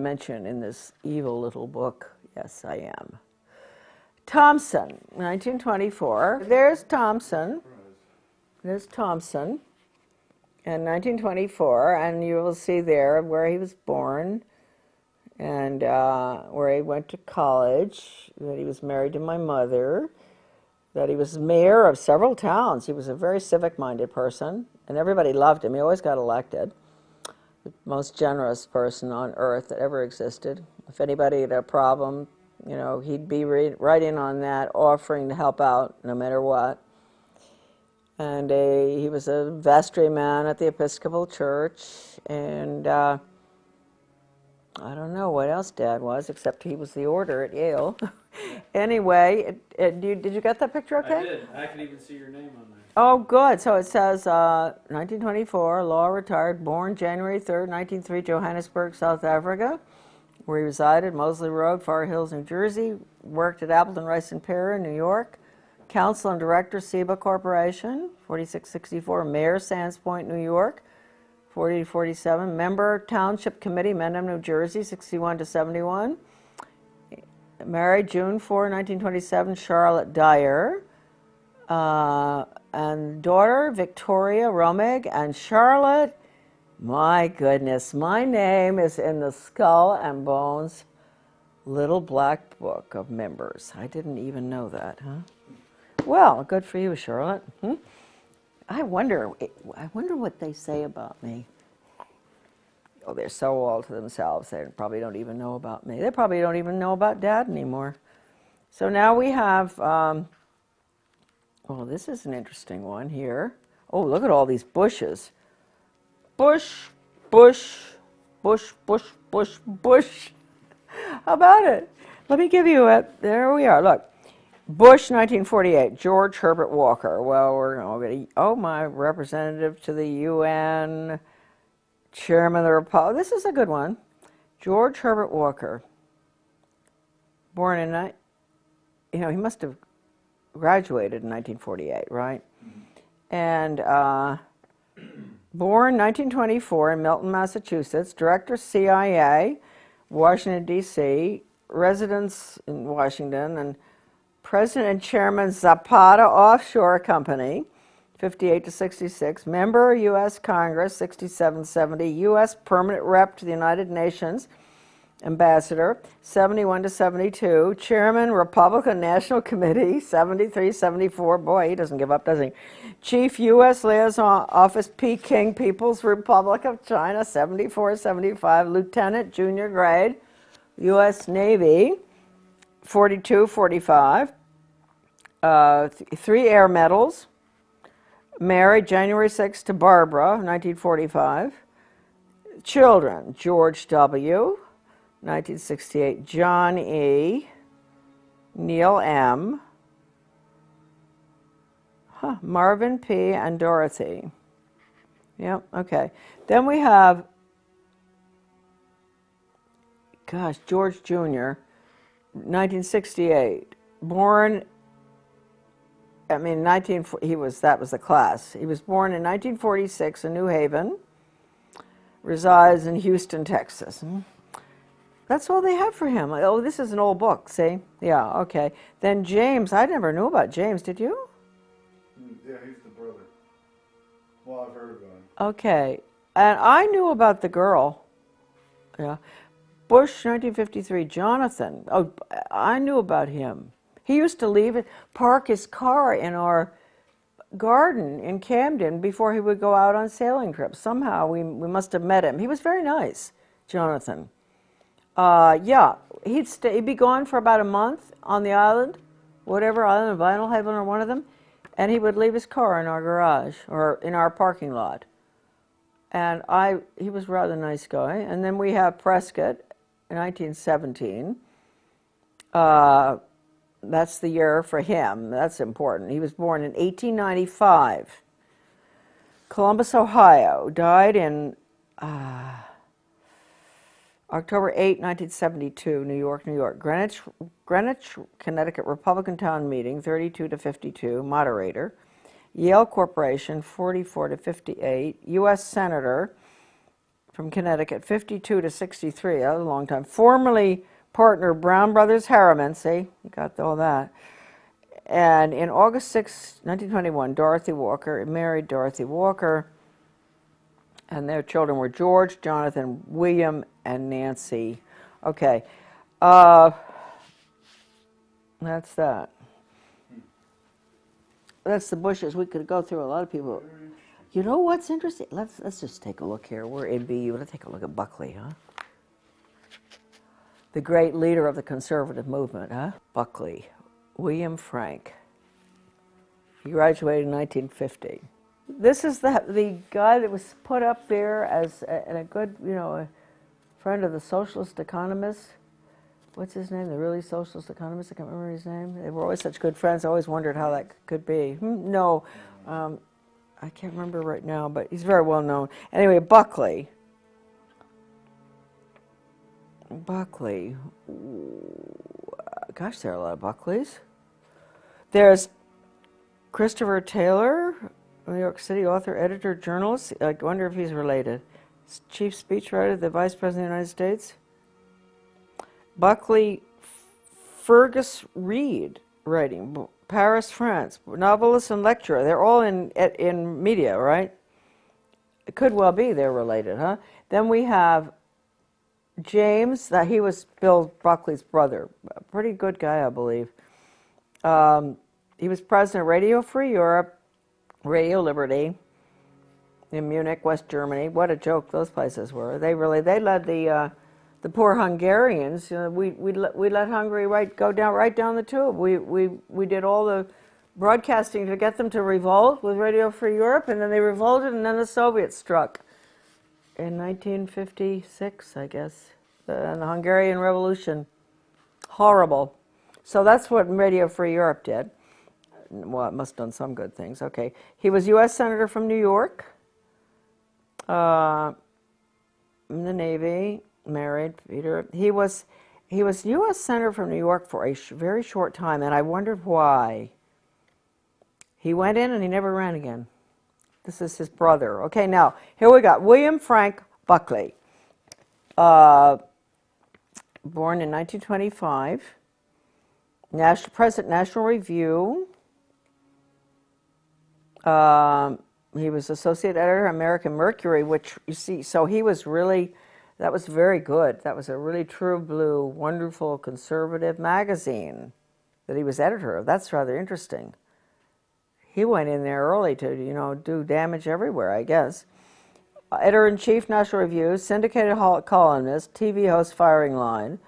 mention in this evil little book. Yes, I am. Thompson, 1924. There's Thompson. There's Thompson in 1924, and you will see there where he was born and where he went to college, that he was married to my mother, that he was mayor of several towns. He was a very civic-minded person, and everybody loved him. He always got elected. The most generous person on earth that ever existed. If anybody had a problem, you know, he'd be right in on that, offering to help out no matter what. And he was a vestryman at the Episcopal Church, and I don't know what else Dad was, except he was the order at Yale. Anyway, did you get that picture okay? I did. I could even see your name on there. Oh, good. So it says 1924, law retired, born January 3rd, 1903, Johannesburg, South Africa, where he resided, Moseley Road, Far Hills, New Jersey, worked at Appleton, Rice and Pear in New York, counsel and director, SEBA Corporation, 4664, mayor, Sands Point, New York, 40 to 47, member, Township Committee, Mendham, New Jersey, 61 to 71, married June 4, 1927, Charlotte Dyer, and daughter, Victoria Romig, and Charlotte. My goodness, my name is in the Skull and Bones little black book of members. I didn't even know that, huh? Well, good for you, Charlotte. I wonder what they say about me. Oh, they're so all to themselves. They probably don't even know about me. They probably don't even know about Dad anymore. So now we have, oh, this is an interesting one here. Oh, look at all these bushes. Bush, bush, bush, bush, bush, bush. How about it? Let me give you it. There we are. Look. Bush, 1948. George Herbert Walker. Well, we're already, oh, my representative to the UN, chairman of the Republic. This is a good one. George Herbert Walker. Born in, you know, he must have graduated in 1948, right? And born 1924 in Milton, Massachusetts, director CIA, Washington, D.C., residence in Washington, and president and chairman Zapata Offshore Company, 58 to 66, member U.S. Congress, 67-70, U.S. permanent rep to the United Nations, ambassador, 71 to 72, chairman Republican National Committee, 73-74, boy, he doesn't give up, does he? Chief U.S. Liaison Office, Peking People's Republic of China, 74-75, lieutenant, junior grade, U.S. Navy, 42-45, 3 air medals, married January 6 to Barbara, 1945, children, George W., 1968, John E., Neil M., Marvin P., and Dorothy. Yep, okay. Then we have, gosh, George Jr., 1968, born, I mean, that was the class. He was born in 1946 in New Haven, resides in Houston, Texas. That's all they have for him. Oh, this is an old book, see? Yeah, okay. Then James, I never knew about James, did you? Yeah, he's the brother. Well, I've heard about him. Okay, and I knew about the girl. Yeah. Bush, 1953, Jonathan. Oh, I knew about him. He used to park his car in our garden in Camden before he would go out on sailing trips. Somehow we must have met him. He was very nice, Jonathan. Yeah, he'd be gone for about a month on the island, whatever island, Vinyl Haven or one of them, and he would leave his car in our garage or in our parking lot. And he was a rather nice guy. And then we have Prescott, in 1917. That's the year for him. That's important. He was born in 1895. Columbus, Ohio. Died in October 8, 1972, New York, New York. Greenwich, Connecticut Republican Town Meeting, 32 to 52, moderator. Yale Corporation, 44 to 58. U.S. Senator, from Connecticut, 52 to 63, that was a long time. Formerly partner Brown Brothers Harriman, see, you got all that. And in August 6, 1921, Dorothy Walker married Dorothy Walker, and their children were George, Jonathan, William, and Nancy. Okay, that's that. That's the Bushes. We could go through a lot of people. You know what's interesting? Let's just take a look here. We're in BU. Let's take a look at Buckley, huh? The great leader of the conservative movement, huh? Buckley, William Frank. He graduated in 1950. This is the guy that was put up there as a good, a friend of the socialist economists. What's his name? The really socialist economist? I can't remember his name. They were always such good friends. I always wondered how that could be. No, I can't remember right now, but he's very well known. Anyway, Buckley. Buckley. Gosh, there are a lot of Buckleys. There's Christopher Taylor, New York City author, editor, journalist. I wonder if he's related. Chief speechwriter, the Vice President of the United States. Buckley Fergus Reed, writing, Paris, France. Novelist and lecturer. They're all in media, right? It could well be they're related, huh? Then we have James, that he was Bill Buckley's brother. A pretty good guy, I believe. He was president of Radio Free Europe, Radio Liberty, in Munich, West Germany. What a joke those places were. They led the poor Hungarians. We let Hungary go right down the tube. We did all the broadcasting to get them to revolt with Radio Free Europe, and then they revolted, and then the Soviets struck in 1956, I guess, and the Hungarian Revolution. Horrible. So that's what Radio Free Europe did. Well, it must have done some good things. Okay. He was U.S. Senator from New York, in the Navy, married, Peter. He was U.S. Senator from New York for a very short time, and I wondered why. He went in and he never ran again. This is his brother. Okay, now, here we got William Frank Buckley, born in 1925, President National Review. He was associate editor of American Mercury, which, you see, so he was really, that was very good. That was a really true blue, wonderful conservative magazine that he was editor of. That's rather interesting. He went in there early to, do damage everywhere, I guess. Editor-in-chief, National Review, syndicated columnist, TV host, Firing Line,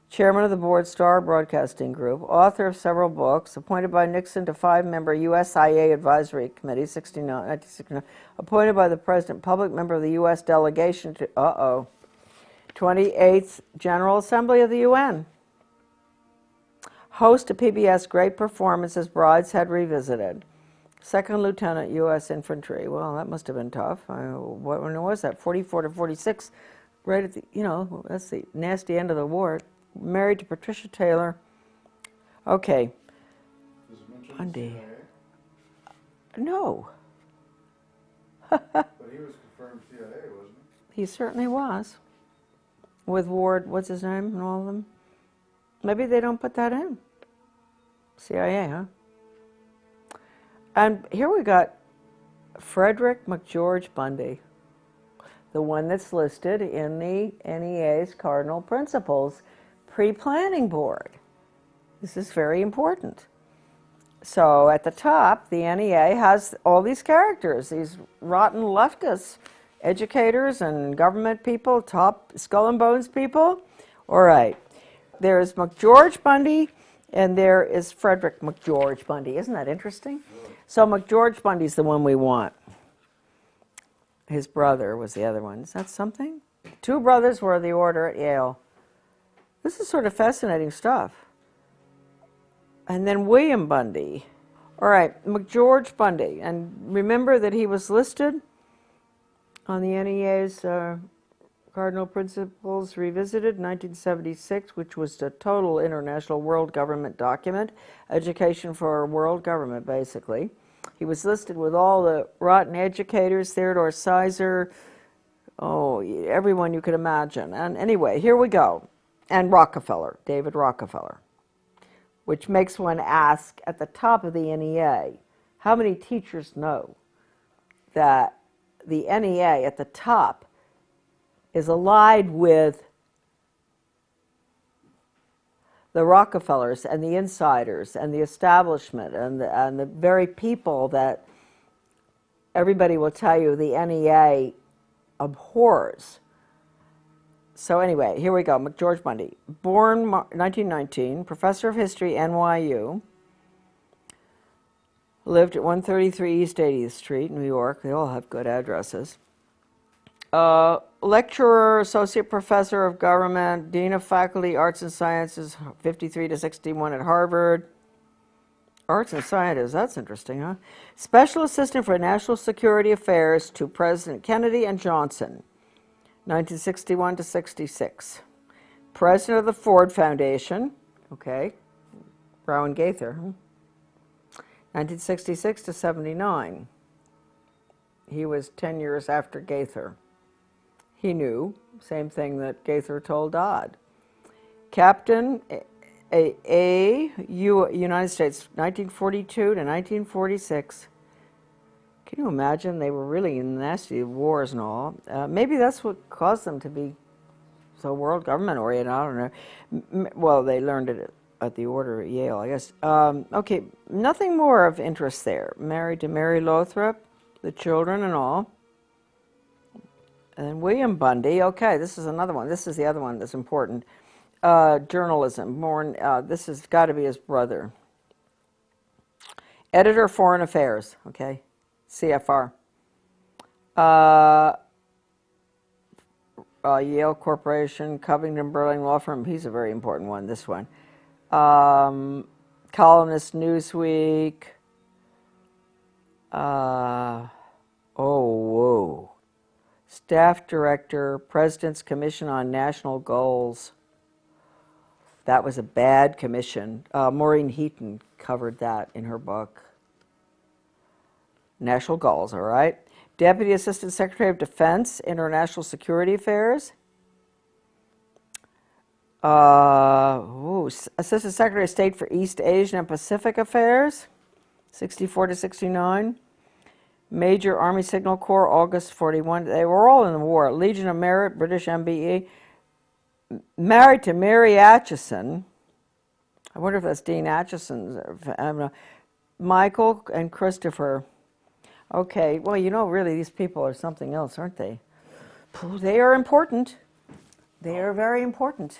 chairman of the board, Star Broadcasting Group, author of several books, appointed by Nixon to 5-member USIA Advisory Committee, 1969, appointed by the President, public member of the U.S. delegation to, 28th General Assembly of the UN. Host of PBS Great Performances, Brideshead Revisited. Second Lieutenant, U.S. Infantry. Well, that must have been tough. When was that? 44 to 46, right at the, that's the nasty end of the war. Married to Patricia Taylor. Okay. Does it mention Bundy. CIA? No. But he was confirmed CIA, wasn't He certainly was. With Ward, what's his name, and all of them. Maybe they don't put that in. CIA, huh? And here we got Frederick McGeorge Bundy, the one that's listed in the NEA's Cardinal Principles Pre-Planning Board. This is very important. So at the top, the NEA has all these characters, these rotten leftists, educators and government people, top skull and bones people. All right. There's McGeorge Bundy, and there is Frederick McGeorge Bundy. Isn't that interesting? So McGeorge Bundy's the one we want. His brother was the other one. Is that something? 2 brothers were the order at Yale. This is sort of fascinating stuff. And then William Bundy. All right, McGeorge Bundy. And remember that he was listed on the NEA's Cardinal Principles Revisited, 1976, which was the total international world government document, education for world government, basically. He was listed with all the rotten educators, Theodore Sizer, Oh, everyone you could imagine. And anyway, here we go. And Rockefeller, David Rockefeller, which makes one ask at the top of the NEA, how many teachers know that the NEA at the top is allied with the Rockefellers and the insiders and the establishment and the very people that everybody will tell you the NEA abhors. So anyway, here we go. George Bundy, born 1919, professor of history, NYU, lived at 133 East 80th Street, New York. They all have good addresses. Lecturer, associate professor of government, dean of faculty, arts and sciences, 53 to 61 at Harvard. Arts and sciences, that's interesting, huh? Special assistant for national security affairs to President Kennedy and Johnson, 1961 to 66. President of the Ford Foundation, okay, Brown Gaither, 1966 to 79. He was 10 years after Gaither. He knew, same thing that Gaither told Dodd. Captain United States, 1942 to 1946. Can you imagine? They were really in nasty wars and all. Maybe that's what caused them to be so world government oriented. I don't know. Well, they learned it at the order at Yale, I guess. Okay, nothing more of interest there. Married to Mary Lothrop, the children and all. And William Bundy, okay, this is another one. This is the other one that's important. Journalism, this has got to be his brother. Editor, Foreign Affairs, okay, CFR. Yale Corporation, Covington Burling Law Firm, he's a very important one, this one. Columnist, Newsweek. Oh, whoa. Staff Director, President's Commission on National Goals. That was a bad commission. Maureen Heaton covered that in her book. National Goals, all right. Deputy Assistant Secretary of Defense, International Security Affairs. Assistant Secretary of State for East Asian and Pacific Affairs, 64 to 69. Major Army Signal Corps, August 41. They were all in the war. Legion of Merit, British MBE. Married to Mary Atchison. I wonder if that's Dean Atchison's. I don't know. Michael and Christopher. Okay, well, you know, really, these people are something else, aren't they? They are important. They are very important.